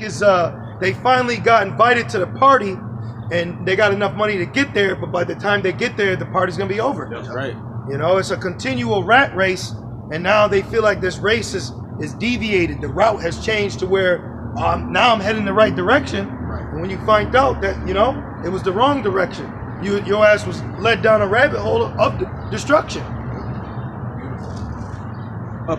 is they finally got invited to the party, and they got enough money to get there. But by the time they get there, the party's gonna be over. That's right. You know, it's a continual rat race, and now they feel like this race is deviated. The route has changed to where now I'm heading the right direction. And when you find out that, you know, it was the wrong direction, your ass was led down a rabbit hole of destruction.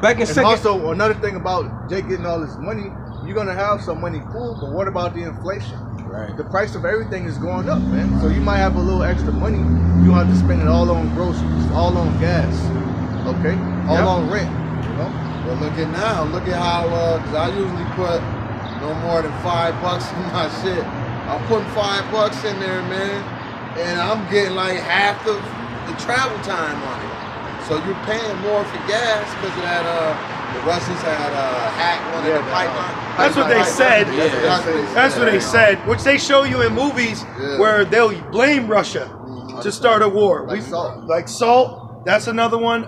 Back in And second. also, another thing about Jake getting all this money, you're gonna have some money, cool, but what about the inflation? Right. The price of everything is going up, man. So you might have a little extra money. You have to spend it all on groceries, all on gas, okay, all on rent. You know. Well, look at now. Look at how, cause I usually put no more than $5 in my shit. I'm putting $5 in there, man, and I'm getting like half the travel time on it. So you're paying more for gas because of that. The Russians had hacked one of the pipeline. That's what they said. That's what they said, which they show you in movies where they'll blame Russia to start a war. Like Salt. That's another one.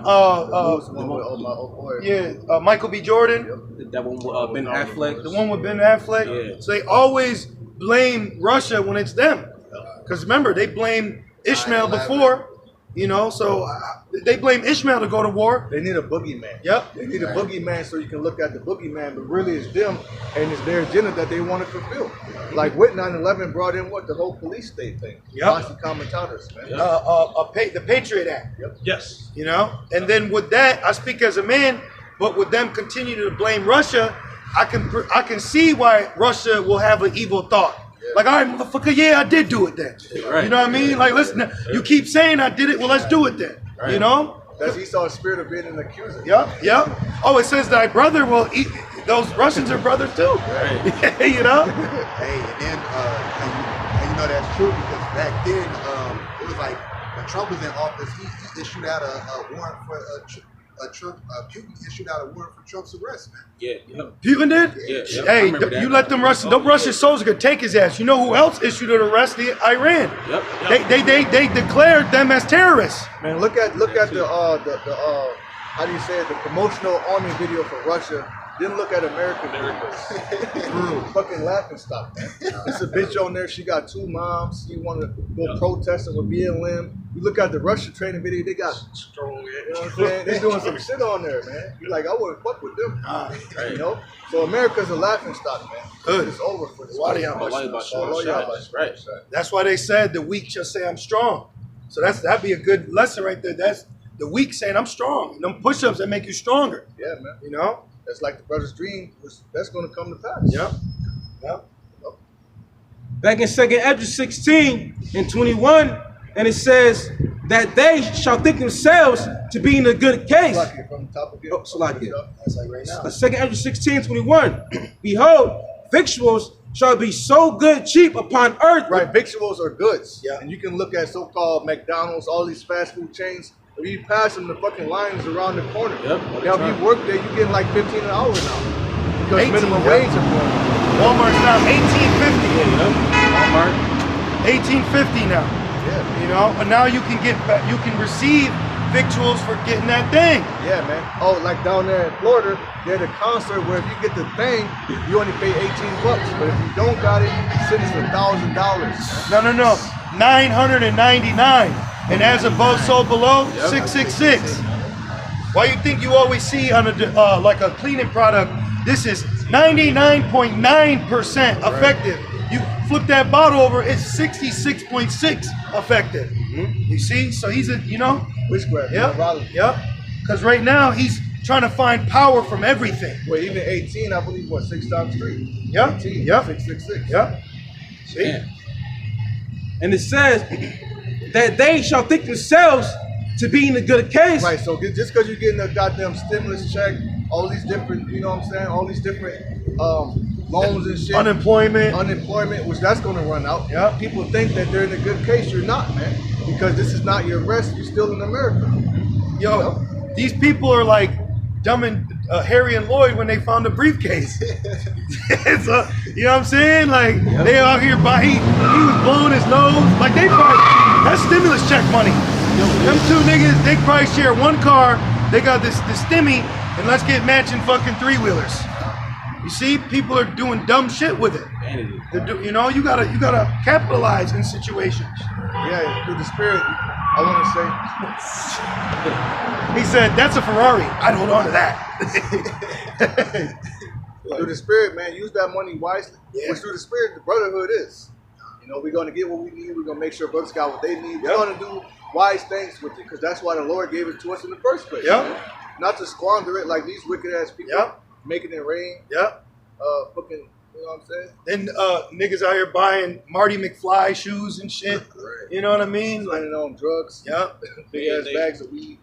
Michael B. Jordan. That one with Ben Affleck. The one with Ben Affleck. Yeah. So they always blame Russia when it's them. Because remember, they blamed Ishmael before. You know, so they blame Ishmael to go to war. They need a boogeyman. Yep. They need a boogeyman so you can look at the boogeyman, but really it's them and it's their agenda that they want to fulfill. Like with 9/11 brought in what? The whole police state thing. Yep. Commentators, man. The Patriot Act. Yep. Yes. You know, and then with that, I speak as a man, but with them continue to blame Russia, I can see why Russia will have an evil thought. Like, all right, motherfucker, yeah, I did do it then. Right. You know what I mean? Like, listen, you keep saying I did it, well, let's do it then. Right. You know? That's Esau's spirit of being an accuser. Yep. Oh, it says thy brother will eat. Those Russians are brothers too. Right. You know? Hey, and then and you know that's true because back then it was like when Trump was in office, he issued out a warrant for Putin issued out a warrant for Trump's arrest, man. Yeah. Putin did? Yeah. Hey, you let them Russians, them Russian soldiers could take his ass. You know who else issued an arrest? Iran. Yep. They declared them as terrorists. Man, look at the how do you say it? The promotional army video for Russia. Then look at American videos. Fucking laughing stock, man. It's a bitch on there. She got 2 moms. You want to go protesting with BLM. You look at the Russia training video. They got strong. You know what I'm saying? They're doing some shit on there, man. You're like, I wouldn't fuck with them. Right. You know. So America's a laughing stock, man. Good. It's over for this. Right. That's why they said the weak shall say I'm strong. So that'd be a good lesson right there. That's the weak saying I'm strong. And them push-ups that make you stronger. Yeah, man. You know? That's like the brother's dream. That's going to come to pass. Yep. Back in 2nd Ezra 16 and 21, and it says that they shall think themselves to be in a good case. From the top again. Oh, Salakia. That's like right now. 2nd Ezra 16, 21. Behold, victuals shall be so good cheap upon earth. Right, victuals are goods. Yeah. And you can look at so-called McDonald's, all these fast food chains. If you pass them, the fucking lines around the corner. Yep. Now, if you work there, you're getting like 15 an hour now. Because minimum wage is going up. Walmart's now $18.50. Walmart. $18.50 now. Yeah. You know, and now you can receive victuals for getting that thing. Yeah, man. Oh, like down there in Florida, they had a concert where if you get the thing, you only pay $18. But if you don't got it, it's $1,000. No. $999. And as above, so below, 666. Why you think you always see on a like a cleaning product, this is 99.9% effective. You flip that bottle over, it's 66.6 effective. You see? So he's a, you know? Witchcraft. Yep. Because right now he's trying to find power from everything. Well, even 18, I believe, what, 6 times 3? Yep. 18, Yep. 666. Yep. See? Yeah. And it says that they shall think themselves to be in a good case. Right, so just because you're getting a goddamn stimulus check, all these different, you know what I'm saying, all these different loans and shit. Unemployment, which that's going to run out. Yeah. People think that they're in a good case. You're not, man. Because this is not your rest. You're still in America. Yo, these people are like dumbing Harry and Lloyd when they found a briefcase. It's you know what I'm saying? Like, they out here, he was blowing his nose. Like, they probably, that's stimulus check money. Them 2 niggas, they probably share 1 car. They got this stimmy, and let's get matching fucking 3-wheelers. You see, people are doing dumb shit with it. Vanity. You know, you gotta capitalize in situations. Yeah, through the spirit, I want to say. He said, "That's a Ferrari. I'd hold on to that." Through the spirit, man, use that money wisely. Yeah. Which through the spirit, the brotherhood is. You know, we're going to get what we need. We're going to make sure brothers got what they need. We're going to do wise things with it because that's why the Lord gave it to us in the first place. Yep. Man. Not to squander it like these wicked ass people. Yep. Making it rain. Yep. Fucking, you know what I'm saying? Then niggas out here buying Marty McFly shoes and shit. Right. You know what I mean? Like, Spending on drugs. yep. Big ass bags of weed.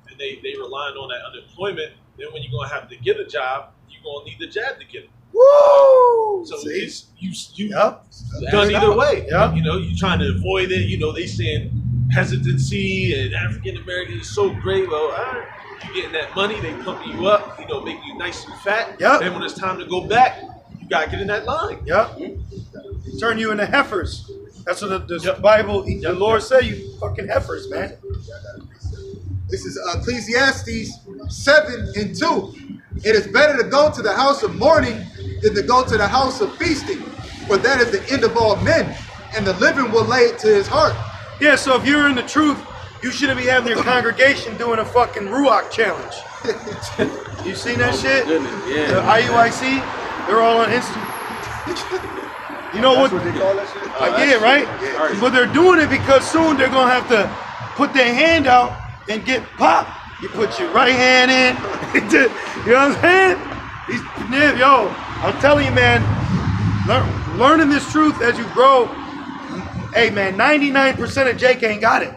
And they relying on that unemployment. Then when you're gonna have to get a job, you're gonna need the jab to get it. Woo! So See? you Yep. done either way. Yep. You know, you trying to avoid it. You know, they saying hesitancy and African American is so great. Well, all right, you getting that money, they pumping you up. You know, making you nice and fat. Yep. Then when it's time to go back, you gotta get in that line. Yep. Turn you into heifers. That's what the Yep. Bible, the Lord said, you fucking heifers, man. This is Ecclesiastes 7:2. It is better to go to the house of mourning than to go to the house of feasting, for that is the end of all men, and the living will lay it to his heart. Yeah, so if you're in the truth, you shouldn't be having your congregation doing a fucking Ruach challenge. You seen that shit? Goodness, yeah. The IUIC, they're all on Instagram. You know That's what? what they call that shit? Yeah, right? Yeah. But they're doing it because soon they're gonna have to put their hand out and get popped. You put your right hand in. You know what I'm saying? I'm telling you, man, learning this truth as you grow. Hey, man, 99% of Jake ain't got it.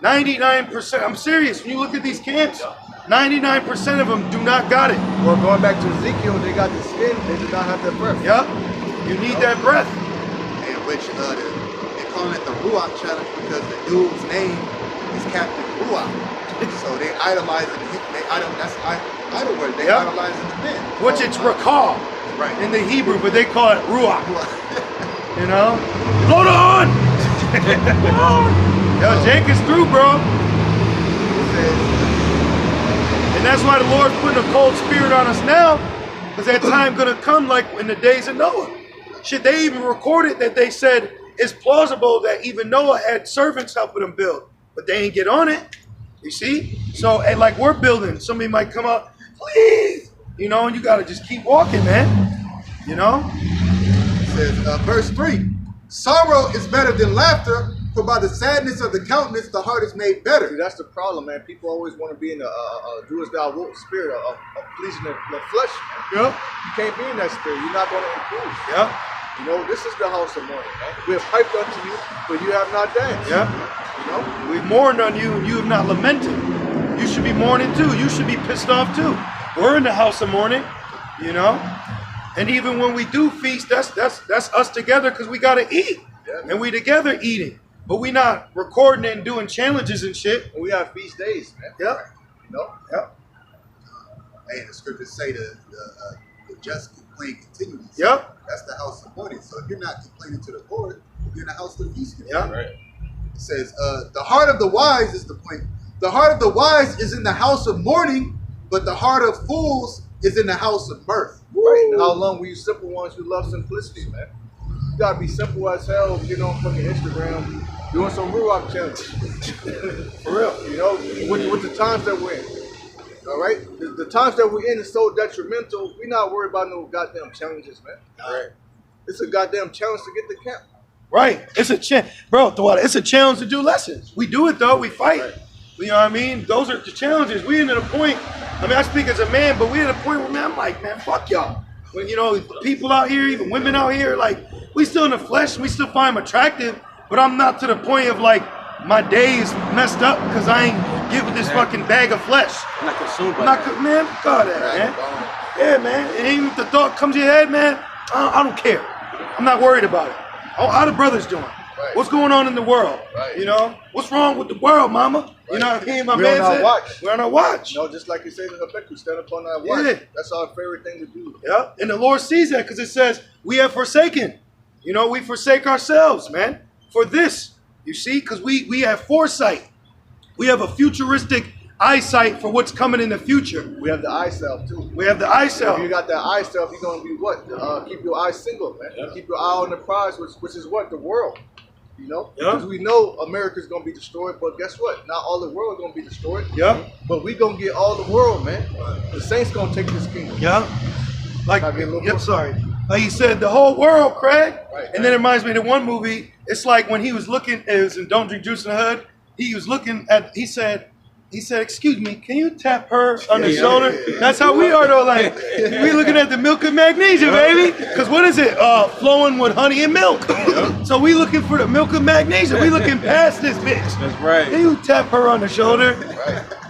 99%. I'm serious. When you look at these camps, 99% of them do not got it. Or going back to Ezekiel, they got the skin, they do not have that breath. Yep. You need that breath. And which they call it the Ruach challenge because the dude's name is Captain Ruach. So they idolizing him. That's idol word. They Yep. idolizing the man. Which it's Rakal Right. in the Hebrew, but they call it Ruach. You know? Hold on! Yo, Jake is through, bro. And that's why the Lord's putting a cold spirit on us now, because that time gonna come like in the days of Noah. Shit, they even recorded that they said it's plausible that even Noah had servants helping him build, but they ain't get on it. You see? So, and like we're building, somebody might come up, please, you know, and you gotta just keep walking, man. You know? It says, verse 3, sorrow is better than laughter, for by the sadness of the countenance the heart is made See, better. that's the problem, man. People always want to be in the do as thou wilt spirit of pleasing the flesh. Yep. You can't be in that spirit. You're not going to improve. Yep. You know, this is the house of mourning, man. We have piped unto you, but you have not danced. Yep. You know? We mourned on you and you have not lamented. You should be mourning too. You should be pissed off too. We're in the house of mourning, you know? And even when we do feast, that's us together because we gotta eat. Yeah. And we together eating. But we not recording and doing challenges and shit. And we have feast days, man. Yep. You know? Yep. And the scriptures say the just complain continually. Yep. That's the house of mourning. So if you're not complaining to the Lord, you're in the house of feasting. Yep. Right. It says, the heart of the wise is the point. The heart of the wise is in the house of mourning, but the heart of fools is in the house of mirth. Right. And how long we you simple ones who love simplicity, man? You gotta be simple as hell, get on fucking Instagram, doing some Ruach challenges. For real. You know, with the times that we're in. All right? The times that we're in is so detrimental, we're not worried about no goddamn challenges, man. All right. It's a goddamn challenge to get the camp. Right. It's a bro, it's a challenge to do lessons. We do it though, we fight. Right. You know what I mean? Those are the challenges. We into the point, I mean, I speak as a man, but we at a point where, man, I'm like, man, fuck y'all. When, you know, people out here, even women out here, like, we still in the flesh, we still find them attractive, but I'm not to the point of, like, my day is messed up because I ain't giving this fucking bag of flesh. I'm not consumed by I'm not, that. man, fuck all that, man. Yeah, man. And even if the thought comes to your head, man, I don't care. I'm not worried about it. Oh, how the brothers doing? Right. What's going on in the world? Right. You know? What's wrong with the world, mama? You know what I mean? My We're man on our said, watch. we're on our watch. You know, just like you said in Habakkuk, stand upon our watch. Yeah. That's our favorite thing to do. Yeah. And the Lord sees that because it says, we have forsaken. You know, we forsake ourselves, man, for this. You see? Because we have foresight. We have a futuristic eyesight for what's coming in the future. We have the eye self too. We have the eye If self. you got that eye self, you're gonna be what? Keep your eyes single, man. Yeah. Keep your eye on the prize, which is what? The world. You know? Yeah. Because we know America's gonna be destroyed, but guess what? Not all the world is gonna be destroyed. Yeah. But we gonna get all the world, man. The Saints gonna take this kingdom. Yeah. Like, Can I get a little yep, more? sorry. Like he said, the whole world, Craig. Right. And then it reminds me of the one movie. It's like when he was looking, it was in Don't Drink Juice in the Hood. He was looking at, he said, excuse me, can you tap her on the shoulder? That's how we are though, like, we looking at the milk and magnesia, baby. Because what is it? Flowing with honey and milk. So we looking for the milk and magnesia. We looking past this bitch. That's right. Can you tap her on the shoulder?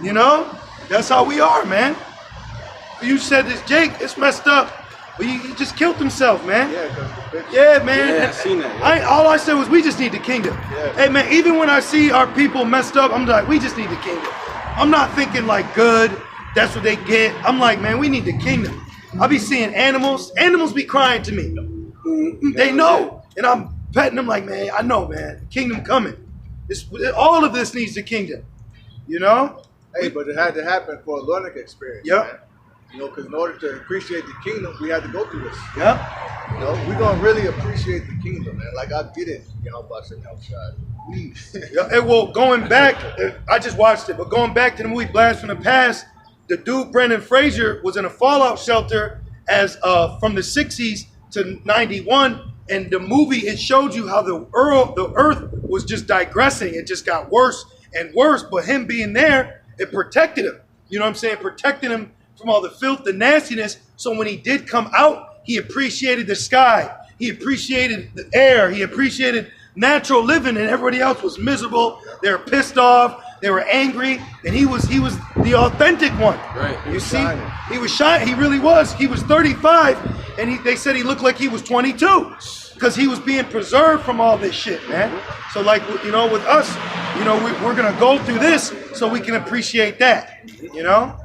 You know? That's how we are, man. You said this, Jake, it's messed up. But he just killed himself, man. Yeah, because the bitch. Yeah, man. Yeah, I seen that, yeah. All I said was we just need the kingdom. Yeah. Hey, man, even when I see our people messed up, I'm like, we just need the kingdom. I'm not thinking like good, that's what they get. I'm like, man, we need the kingdom. I be seeing animals. Animals be crying to me. They know. And I'm petting them like, man, I know, man. Kingdom coming. All of this needs the kingdom. You know? Hey, but it had to happen for a learning experience. Yep. Man. You know, because in order to appreciate the kingdom, we had to go through this. Yeah. You know, we're gonna really appreciate the kingdom, man. Like I get it, you know, about sitting outside. Yeah, well, going back, I just watched it, but going back to the movie Blast from the Past, the dude Brendan Fraser was in a fallout shelter as from the 60s to 91, and the movie, it showed you how the earth was just digressing. It just got worse and worse, but him being there, it protected him. You know what I'm saying? Protecting him from all the filth, the nastiness. So when he did come out, he appreciated the sky. He appreciated the air. He appreciated natural living, and everybody else was miserable. They were pissed off. They were angry, and he was the authentic one. Right. You see, shining. he was shining. He really was. He was 35, and they said he looked like he was 22 because he was being preserved from all this shit, man. So like, you know, with us, you know, we're gonna go through this so we can appreciate that. You know.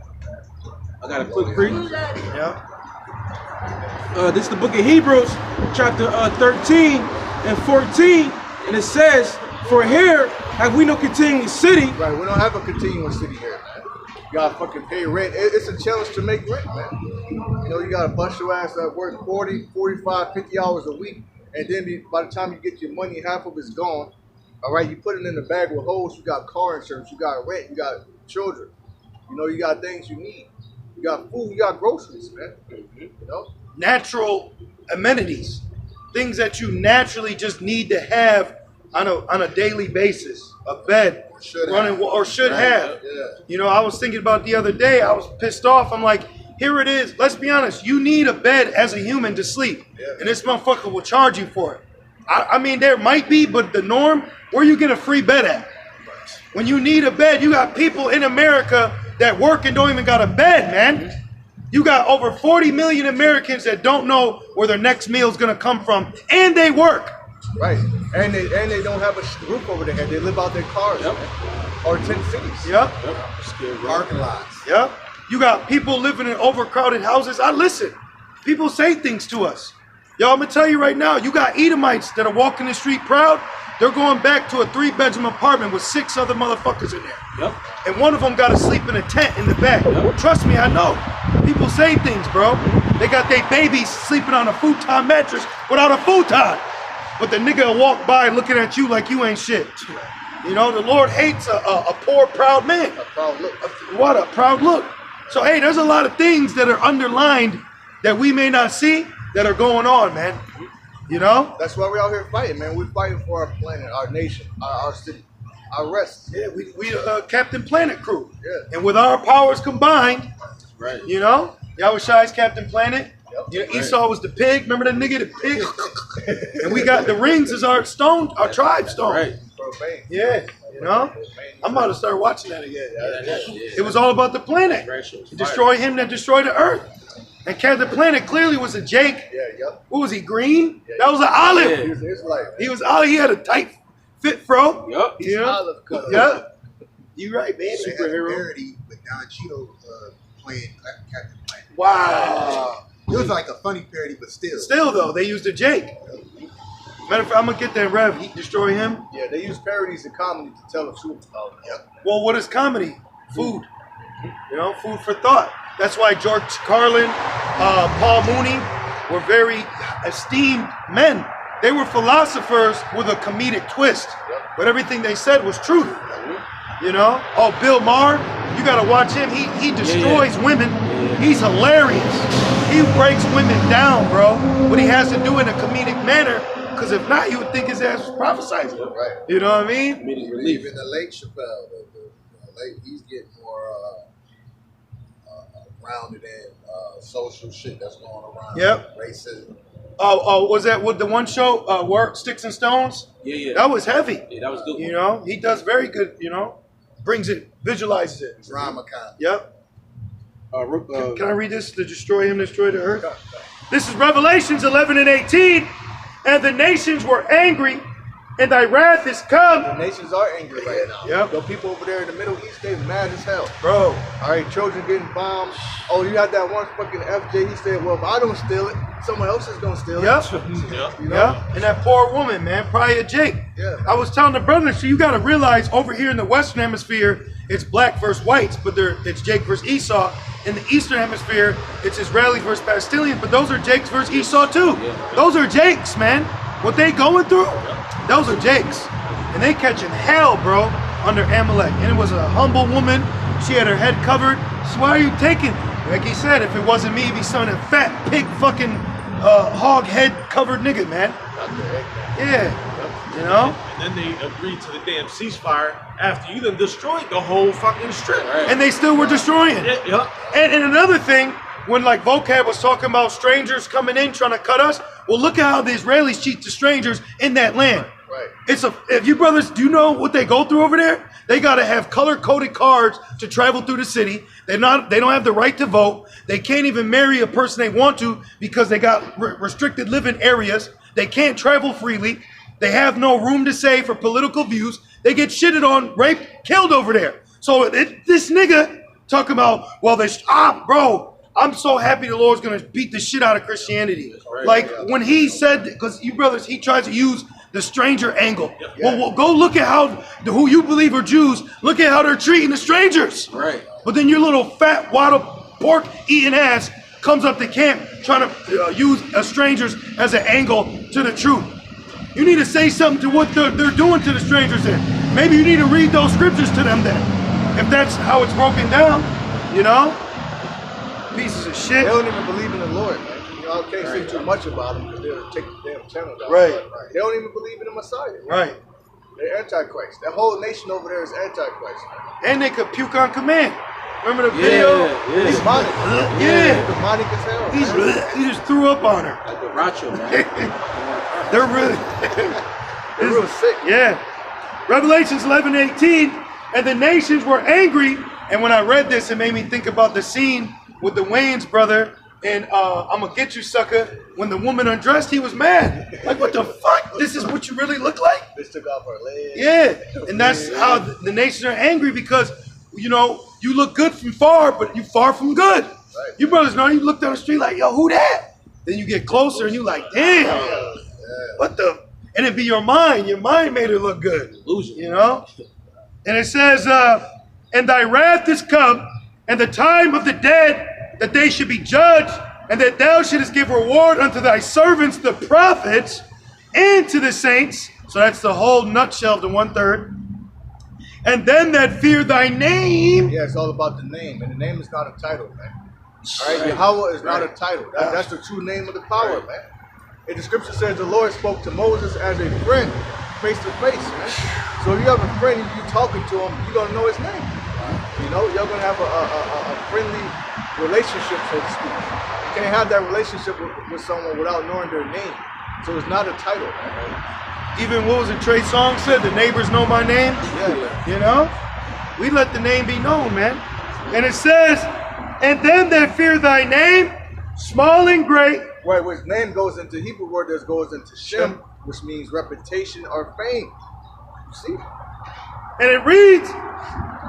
I got a quick brief. Yeah. This is the book of Hebrews, chapter 13 and 14, and it says, "For here have we no continuing city." Right, we don't have a continuous city here, man. You gotta fucking pay rent. It's a challenge to make rent, man. You know, you gotta bust your ass at work 40, 45, 50 hours a week, and then by the time you get your money, half of it's gone. All right, you put it in the bag with holes. You got car insurance, you got rent, you got children. You know, you got things you need. You got food, you got groceries, man. You know? Natural amenities, things that you naturally just need to have on a daily basis. A bed, Should running have. or should have. Yeah. You know, I was thinking about the other day. I was pissed off. I'm like, here it is. Let's be honest. You need a bed as a human to sleep, and this motherfucker will charge you for it. I mean, there might be, but the norm, where you get a free bed at? When you need a bed, you got people in America that work and don't even got a bed, man. You got over 40 million Americans that don't know where their next meal is going to come from, and they work. Right. And they don't have a roof over their head. They live out their cars, man. Or tent cities. Yep. Parking lots. Yep. You got people living in overcrowded houses. I listen. People say things to us. Yo, I'm going to tell you right now, you got Edomites that are walking the street proud. They're going back to a 3-bedroom apartment with 6 other motherfuckers in there. Yep. And one of them got to sleep in a tent in the back. Yep. Trust me, I know. People say things, bro. They got their babies sleeping on a futon mattress without a futon. But the nigga will walk by looking at you like you ain't shit. You know, the Lord hates a poor, proud man. A proud look. What a proud look. So, hey, there's a lot of things that are underlined that we may not see that are going on, man. You know? That's why we're out here fighting, man. We're fighting for our planet, our nation, our city, our rest. Yeah, we Captain Planet crew. Yeah. And with our powers combined, Right. you know, Yahushua's Captain Planet. Yep. You know, Esau was the pig. Remember that nigga, the pig? And we got the rings as our stone, our tribe stone. Right. Profane. Yeah, you know? I'm about to start watching that again. Yeah. It was all about the planet. Great show. Destroy him that destroyed the earth. And Captain Planet clearly was a Jake. Yeah, yep. What was he, green? That was an olive. Yeah. It's like He was olive. He had a tight fit, fro. Yup. he's Yeah. olive color. Yeah. You right, baby. They had a parody with Don Cheadle playing Captain Planet. Wow. It was like a funny parody, but still. Still, though, they used a Jake. Matter of fact, I'm going to get that Rev. Destroy him. Yeah, they use parodies in comedy to tell the truth about it. Yep. Well, what is comedy? Food. You know, food for thought. That's why George Carlin, Paul Mooney were very esteemed men. They were philosophers with a comedic twist, but everything they said was truth. You know? Oh, Bill Maher, you gotta watch him. He destroys women. He's hilarious. He breaks women down, bro. But he has to do it in a comedic manner, because if not, you would think his ass was prophesizing. Right. You know what I mean? Even the late Chappelle, he's getting more grounded in social shit that's going around. Yep. Racism. Oh, was that with the one show, Work, Sticks and Stones? Yeah. That was heavy. Yeah, that was good. You know, he does very good, you know, brings it, visualizes it. Drama kind. Yep. Can I read this? To destroy him, destroy the earth. This is Revelations 11 and 18. And the nations were angry, and thy wrath is come. The nations are angry right now. Yep. The people over there in the Middle East, they mad as hell. Bro. All right, children getting bombed. Oh, you had that one fucking FJ. He said, well, if I don't steal it, someone else is going to steal it. Yep. You know? Yep. And that poor woman, man, Prior Jake. Yeah. I was telling the brothers, so you got to realize over here in the Western Hemisphere, it's black versus whites, but it's Jake versus Esau. In the Eastern Hemisphere, it's Israeli versus Palestinians, but those are Jakes versus Esau too. Those are Jakes, man. What they going through, those are Jakes. And they catching hell, bro, under Amalek. And it was a humble woman. She had her head covered. So why are you taking? Like he said, if it wasn't me, it'd be some fat pig fucking hog head covered nigga, man. Yeah. You know? And then they agreed to the damn ceasefire after you done destroyed the whole fucking strip. And they still were destroying it. Yeah. And another thing, when like Vocab was talking about strangers coming in trying to cut us, well, look at how the Israelis cheat the strangers in that land. Right. If you brothers do know what they go through over there, they gotta have color-coded cards to travel through the city. They don't have the right to vote. They can't even marry a person they want to because they got restricted living areas. They can't travel freely. They have no room to say for political views. They get shitted on, raped, killed over there. So this nigga talking about, well, bro, I'm so happy the Lord's gonna beat the shit out of Christianity. Like when he said, because you brothers, he tries to use the stranger angle. Well, go look at who you believe are Jews. Look at how they're treating the strangers. Right. But then your little fat waddle pork eating ass comes up to camp trying to use strangers as an angle to the truth. You need to say something to what they're doing to the strangers then. Maybe you need to read those scriptures to them then. If that's how it's broken down, you know? Pieces of shit. They don't even believe in the Lord, man. You know, I can't say too much about them because they'll take the damn channel down. Right. They don't even believe in the Messiah. Right. They're Antichrist. That whole nation over there is Antichrist, man. And they could puke on command. Remember the video? He's demonic. Yeah. Demonic as hell. He just threw up on her. Like the Racho, man. They're really They're real sick. Yeah. Revelations 11:18, and the nations were angry. And when I read this, it made me think about the scene with the Wayans brother and I'm gonna get you, sucker. When the woman undressed, he was mad. Like, what the fuck? This is what you really look like? Bitch took off her legs. Yeah. And that's how the nations are angry because, you know, you look good from far, but you far from good. Right. You brothers know, you look down the street like, yo, who that? Then you get closer and you like, damn. What the? And it be your mind. Your mind made her look good. Illusion. You know? And it says, and thy wrath is come, and the time of the dead, that they should be judged, and that thou shouldest give reward unto thy servants, the prophets, and to the saints. So that's the whole nutshell of the 1/3. And them that fear thy name. Yeah, it's all about the name. And the name is not a title, man. All right? Yahweh is not a title. That's the true name of the power, man. And the scripture says the Lord spoke to Moses as a friend, face to face, man. So if you have a friend and you talking to him, you're going to know his name. You know, you're going to have a friendly relationship, so to speak. You can't have that relationship with someone without knowing their name. So it's not a title, man. Even what was it Trey Songz said, the neighbors know my name? Yeah. You know? We let the name be known, man. And it says, and them that fear thy name, small and great. Right, which name goes into Hebrew word that goes into Shem, which means reputation or fame. You see? And it reads,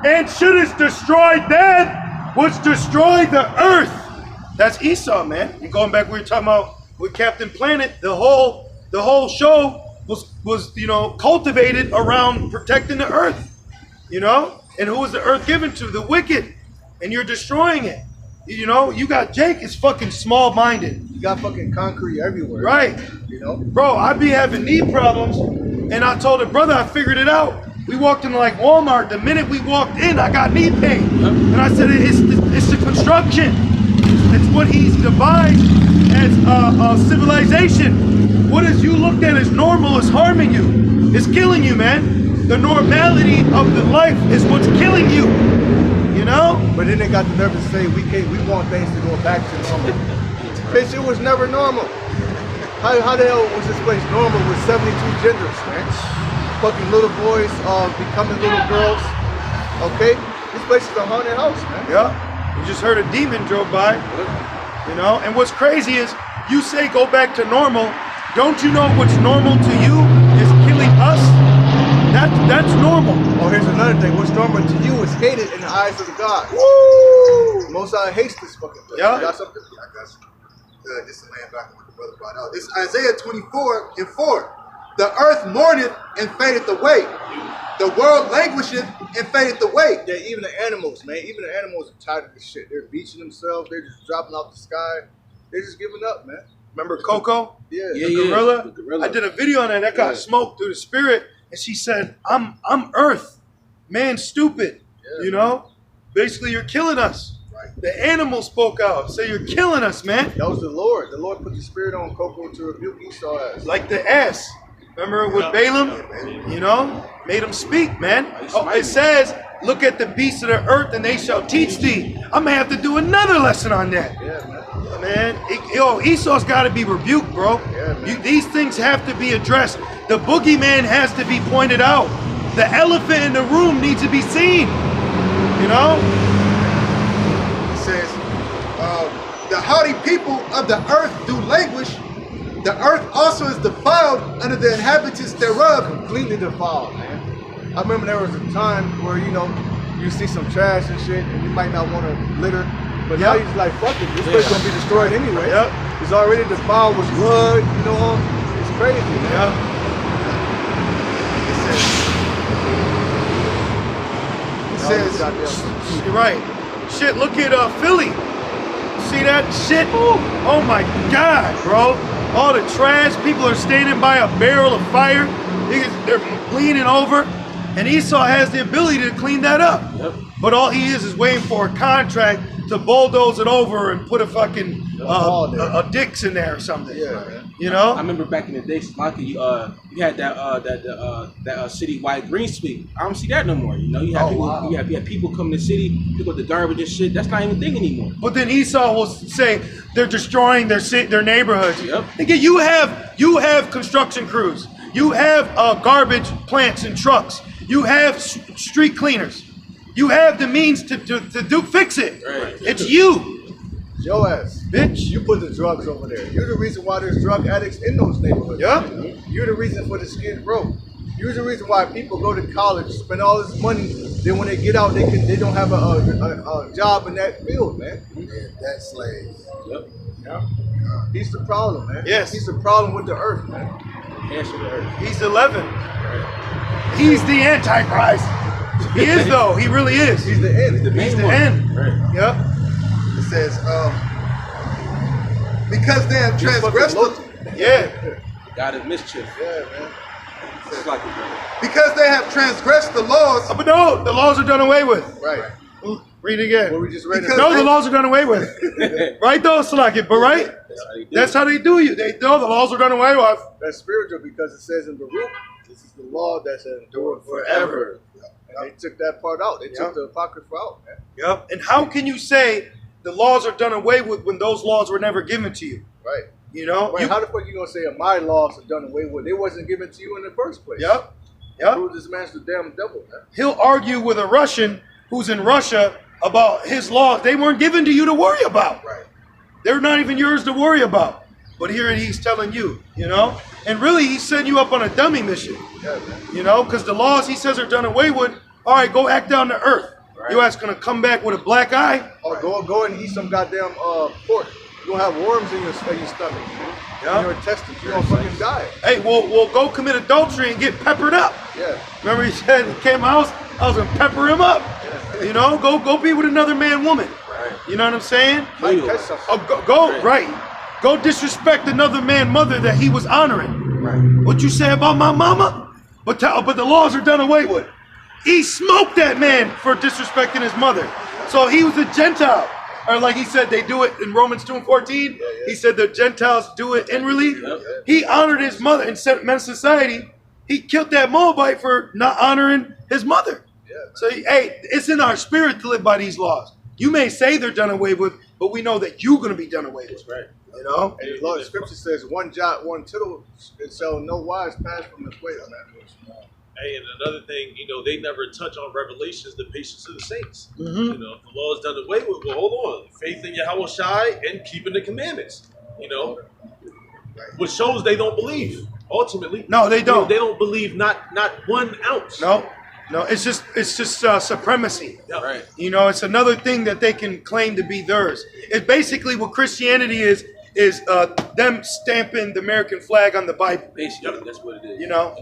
and shouldest destroy them which destroy the earth. That's Esau, man. And going back, we were talking about with Captain Planet, the whole show was you know, cultivated around protecting the earth. You know? And who is the earth given to? The wicked. And you're destroying it. You know, you got Jake is fucking small-minded. You got fucking concrete everywhere. Right. You know? Bro, I be having knee problems, and I told her, brother, I figured it out. We walked into like Walmart. The minute we walked in, I got knee pain. And I said, it's the construction. It's what he's devised as civilization. What is you looked at as normal is harming you. It's killing you, man. The normality of the life is what's killing you. You know? But then they got the nerve to say we want things to go back to normal. Bitch, it was never normal. How the hell was this place normal with 72 genders, man? Fucking little boys becoming little girls. Okay? This place is a haunted house, man. Yeah. You just heard a demon drove by. You know? And what's crazy is you say go back to normal. Don't you know what's normal to you is killing us? That's normal. Oh, here's another thing. What's normal to you is hated in the eyes of the gods. Woo! Most I hates this fucking place. Yeah. You got something? Yeah, I got you. Just to land back on what the brother brought out. This Isaiah 24:4. The earth mourneth and fadeth away. The world languisheth and fadeth away. Yeah, even the animals, man. Even the animals are tired of this shit. They're beaching themselves. They're just dropping off the sky. They're just giving up, man. Remember Coco? Yeah. The gorilla? The gorilla. I did a video on that. That got smoked through the spirit. And she said, I'm Earth. Man, stupid. Yeah, you know? Basically, you're killing us. Right. The animal spoke out. Say, you're killing us, man. That was the Lord. The Lord put the spirit on Coco to rebuke Esau ass. Like the ass. Remember with Balaam? You know? Made him speak, man. Oh, it says, look at the beasts of the earth and they shall teach thee. I'm going to have to do another lesson on that. Yeah, man. Man, Esau's got to be rebuked, bro. Yeah, man. These things have to be addressed. The boogeyman has to be pointed out. The elephant in the room needs to be seen. You know? It says, the haughty people of the earth do languish. The earth also is defiled under the inhabitants thereof. Completely defiled, man. I remember there was a time where, you know, you see some trash and shit and you might not want to litter. But now you're just like, fuck it, this place gonna be destroyed anyway. Yep. It's already defiled with blood, you know. It's crazy, man. Yeah. It says, You're right. Shit, look at Philly. See that shit? Oh my God, bro. All the trash, people are standing by a barrel of fire. They're leaning over. And Esau has the ability to clean that up. Yep. But all he is waiting for a contract to bulldoze it over and put a fucking a Dix in there or something. Yeah, man. You know? I remember back in the day, Smokey, you had that city-wide green sweep. I don't see that no more. You know, you have people, you have people come to the city, pick up the garbage and shit. That's not even a thing anymore. But then Esau will say they're destroying their neighborhoods. Yep. Nigga, you have construction crews. You have garbage plants and trucks. You have street cleaners. You have the means to fix it. Right. It's you. Your ass. Bitch. You put the drugs over there. You're the reason why there's drug addicts in those neighborhoods. Yep. You're the reason for the Skid Row. You're the reason why people go to college, spend all this money, then when they get out, they don't have a job in that field, man. Yeah, that slave. Yep. Yeah. He's the problem, man. Yes. He's the problem with the earth, man. Cancer the earth. He's 11. He's the Antichrist. He is though. He really is. He's the end. He's the one. end. Right. Yep. it says, because they have transgressed the, Yeah. God of mischief. Yeah, man. It's like it, brother. because they have transgressed the laws. But no, the laws are done away with. Right. Read it again. What we just read. Because No, the laws are done away with. Right though, Salaki, but right? That's how they do you. They know the laws are done away with. That's spiritual because it says in Baruch, this is the law that's endured forever. And they took that part out. They took the apocrypha out, man. Yep. And how can you say the laws are done away with when those laws were never given to you? Right. You know? Right. How the fuck you gonna say my laws are done away with? It wasn't given to you in the first place. Yep. Yep. Prove this man's the damn devil, man. He'll argue with a Russian who's in Russia about his laws. They weren't given to you to worry about. Right. They're not even yours to worry about. But here he's telling you, you know? And really, he's setting you up on a dummy mission. Yeah, man. You know? Because the laws he says are done away with, all right, go act down to earth. Right. Your ass gonna come back with a black eye? Or go and eat some goddamn pork. You're gonna have worms in your stomach. Yeah. In your intestines. You're gonna fucking die. Hey, we'll go commit adultery and get peppered up. Yeah. Remember he said he came out, I was gonna pepper him up. You know, go be with another man, woman. Right. You know what I'm saying? Might catch something. Oh, go right. Go disrespect another man, mother that he was honoring. Right. What you say about my mama? But the laws are done away with. He smoked that man for disrespecting his mother. So he was a Gentile. Or like he said, they do it in Romans 2:14. He said the Gentiles do it inwardly. He honored his mother in men's society. He killed that Moabite for not honoring his mother. So, hey, it's in our spirit to live by these laws. You may say they're done away with, but we know that you're going to be done away with. Right. You know? And the Lord, the scripture says, one jot, one tittle, it shall no wise pass from the way on that. Hey, and another thing, you know, they never touch on Revelations, the patience of the saints. Mm-hmm. You know, if the law is done away with, well, hold on. Faith in Yahweh Shai and keeping the commandments. You know, which shows they don't believe. Ultimately, No, they don't. They don't believe not 1 ounce. No, it's just supremacy. Right. You know, it's another thing that they can claim to be theirs. It's basically what Christianity is them stamping the American flag on the Bible. Basically, that's what it is. You know,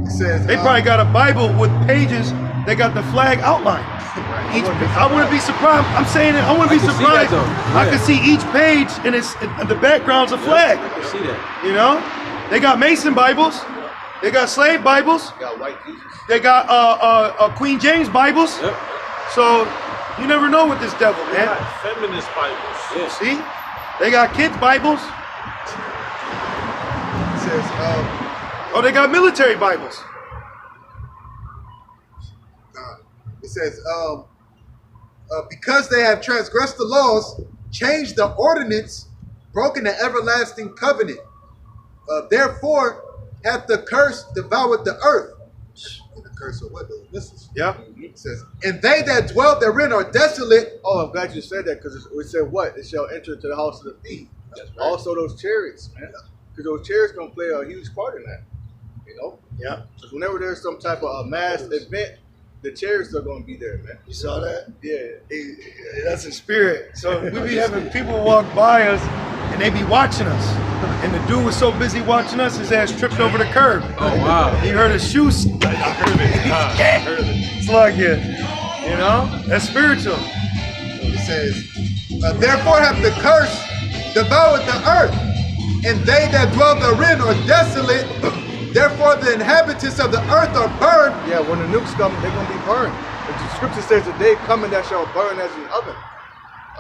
It says, they probably got a Bible with pages that got the flag outlined. I wouldn't be surprised. I'm saying it. I wouldn't be can see that, surprised. though. I Yeah. can see each page and the background's a flag. I can see that. You know, they got Mason Bibles, they got slave Bibles, got white Jesus. they got Queen James Bibles. Yep. So you never know with this devil, They man. got feminist Bibles. Yeah. See, they got kids Bibles. It says, Oh, they got military Bibles. It says, because they have transgressed the laws, changed the ordinance, broken the everlasting covenant. Therefore, hath the curse devoured the earth. And the curse of what? This is. Yep. It says, and they that dwell therein are desolate. oh, I'm glad you said that because it said what? It shall enter into the house of the thief. Also those chariots, man. Because those chariots going to play a huge part in that. You know? Yeah. Because whenever there's some type of a mass event, the chariots are going to be there, man. You saw that? Yeah. That's a spirit. So we be having people walk by us and they be watching us. And the dude was so busy watching us, his ass tripped over the curb. Oh, wow. He heard his shoes. I heard it. It's like it. You know? That's spiritual. It says, therefore hath the curse devoured the earth, and they that dwell therein are desolate. Therefore the inhabitants of the earth are burned. Yeah, when the nukes come, they're going to be burned. The scripture says the day coming that shall burn as an oven.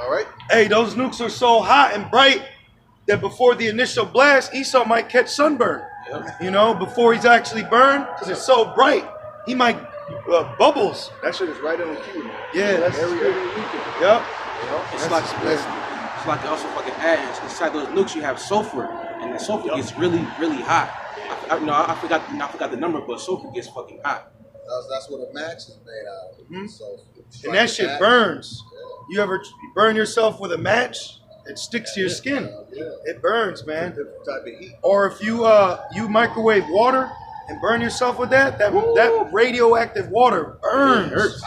All right? Hey, those nukes are so hot and bright that before the initial blast, Esau might catch sunburn. Yep. You know, before he's actually burned, because it's so bright, he might bubbles. That shit is right on cue, man. Yeah, that's Every weekend. Yep. You know? It's like also fucking ads. Inside those nukes, you have sulfur, and the sulfur gets really, really hot. I forgot the number, but sulfur gets fucking hot. That's what a match is made out of. Mhm. So, And that shit burns. You ever burn yourself with a match? It sticks to your skin. It burns, man. Different type of heat. Or if you microwave water and burn yourself with that radioactive water burns.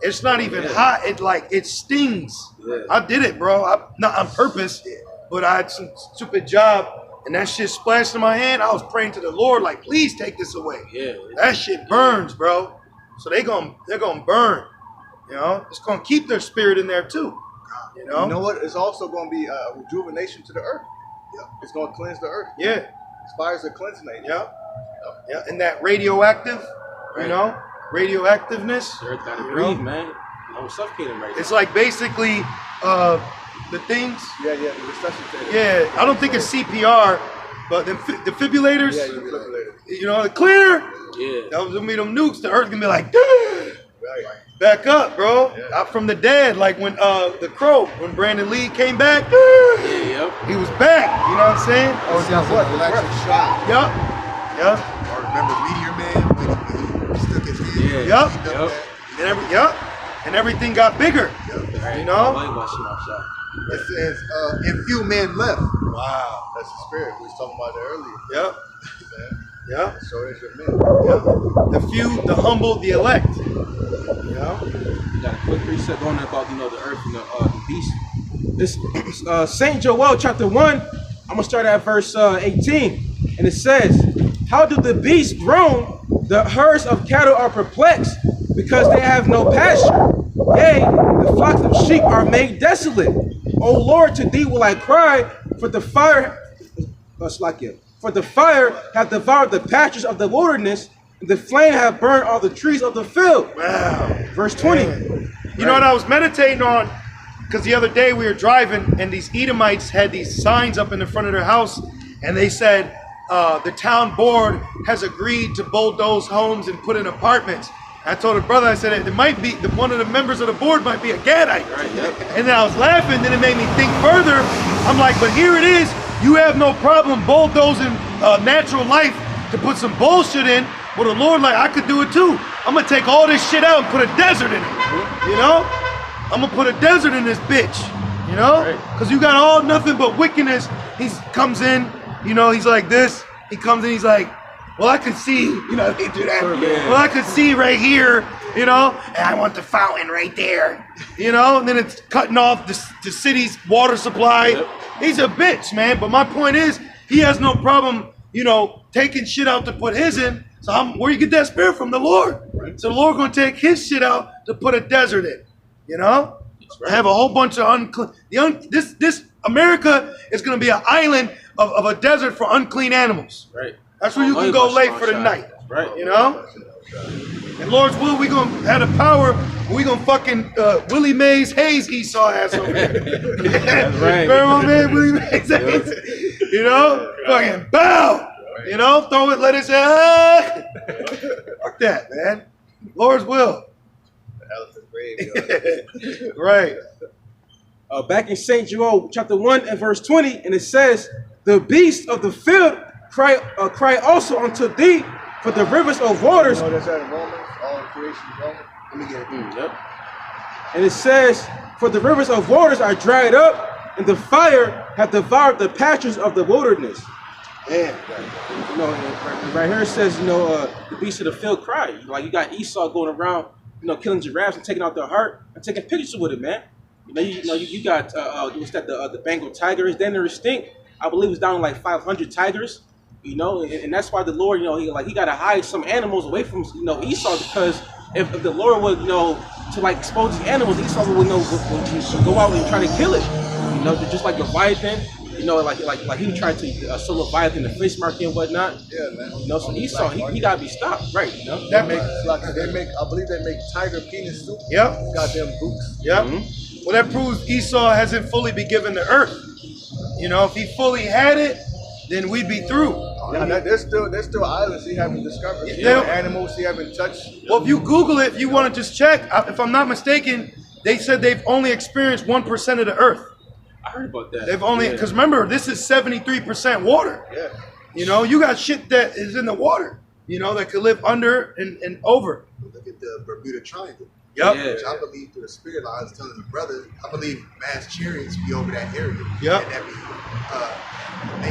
It's not even hot. It stings. Yeah. I did it, bro. Not on purpose, but I had some stupid job, and that shit splashed in my hand. I was praying to the Lord, like, please take this away. Yeah. That shit burns, bro. So they're gonna burn. You know, it's gonna keep their spirit in there too. You know. You know what? It's also going to be a rejuvenation to the earth. Yeah. It's going to cleanse the earth. Yeah. It's fire's a cleansing agent. Yeah. Yeah. And that radioactive, you know, radioactiveness. The earth gotta you breathe, know? man. I'm suffocating right It's now. like basically the things. Yeah, the resuscitator. Yeah, I don't think it's CPR, but the defibrillators. Yeah, you're manipulated. You know, the clear. Yeah. That was gonna be them nukes. The earth gonna be like, Right. back up, bro. Yeah. Out from the dead, like when the Crow, when Brandon Lee came back, Yeah, yep. he was back. You know what I'm saying? Oh, it's not what? electric shock. Yup. Yup. Or remember Meteor Man when he stuck his hand? Yeah. Yup. He done Yup. that. And everything got bigger. Right. You know? I like my shit outside. It says, and few men left. Wow. That's the spirit. We was talking about that earlier. Yep. Man. Yep. So is your men. The few, the humble, the elect. You know? Got a quick reset going about the earth and the beast. This Saint Joel chapter 1. I'm gonna start at verse 18, and it says, "How do the beasts groan? The herds of cattle are perplexed. because they have no pasture. Yea, the flocks of sheep are made desolate. O Lord, to thee will I cry, for the fire hath devoured the pastures of the wilderness, and the flame hath burned all the trees of the field. Wow. Verse 20. You know what I was meditating on? Because the other day we were driving and these Edomites had these signs up in the front of their house, and they said, the town board has agreed to bulldoze homes and put in apartments. I told a brother, I said, it might be, one of the members of the board might be a Gadite. Right, yep. And then I was laughing, then it made me think further. I'm like, but here it is. You have no problem bulldozing natural life to put some bullshit in. Well, the Lord, like, I could do it too. I'm going to take all this shit out and put a desert in it. You know? I'm going to put a desert in this bitch. You know? Because you got all nothing but wickedness. He comes in, you know, he's like this. He comes in, he's like, well, I could see, you know, they do that. Well, I could see right here, you know, and I want the fountain right there, you know, and then it's cutting off the city's water supply. Yep. He's a bitch, man. But my point is, he has no problem, you know, taking shit out to put his in. So where you get that spirit from? The Lord. Right. So the Lord going to take his shit out to put a desert in, you know? Right. I have a whole bunch of unclean. This America is going to be an island of a desert for unclean animals. Right. That's where you can go lay for the night. Right. You know? And Lord's will, we going to have the power. We going to fucking Willie Mays Hayes Esau ass over here. That's right. Remember my man Willie Mays Hayes? You know? Fucking bow. You know? Throw it, let it say, fuck that, man. Lord's will. Right. Back in St. Joel chapter 1 and verse 20, and it says, the beasts of the field cry also unto thee, for the rivers of waters. You know that's out of Romans, all creation is Romans. Let me get it. Yep. And it says, for the rivers of waters are dried up, and the fire hath devoured the pastures of the wilderness. Yeah. You know, right here it says, you know, the beasts of the field cry. Like you got Esau going around, you know, killing giraffes and taking out their heart and taking pictures with it, man. You got what's that? The Bengal tiger is then extinct. I believe it's down to like 500 tigers. You know, and that's why the Lord, you know, he got to hide some animals away from, you know, Esau, because if the Lord would, you know, to like expose these animals, Esau would know would go out and try to kill it. You know, just like Leviathan. You know, like he tried to sell Leviathan, the fish market and whatnot. Yeah, man. You know, so Esau, he gotta be stopped, right? You know, I believe they make tiger penis soup. Yep. Goddamn boots. Yep. Mm-hmm. Well, that proves Esau hasn't fully been given the earth. You know, if he fully had it, then we'd be through. Yeah, there's still islands he haven't discovered. Animals he haven't touched. Well, if you Google it, if you want to just check, if I'm not mistaken, they said they've only experienced 1% of the earth. I heard about that. They've only, because remember, this is 73% water. Yeah. You know, you got shit that is in the water, you know, that could live under and over. Look at the Bermuda Triangle. Yep. Yeah. Which I believe through the spirit, I was telling the brother, I believe mass chariots be over that area. Yep. And that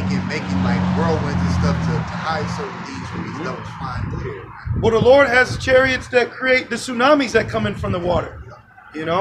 be making like whirlwinds and stuff to hide certain things from these devils flying through there. Well, the Lord has chariots that create the tsunamis that come in from the water, you know.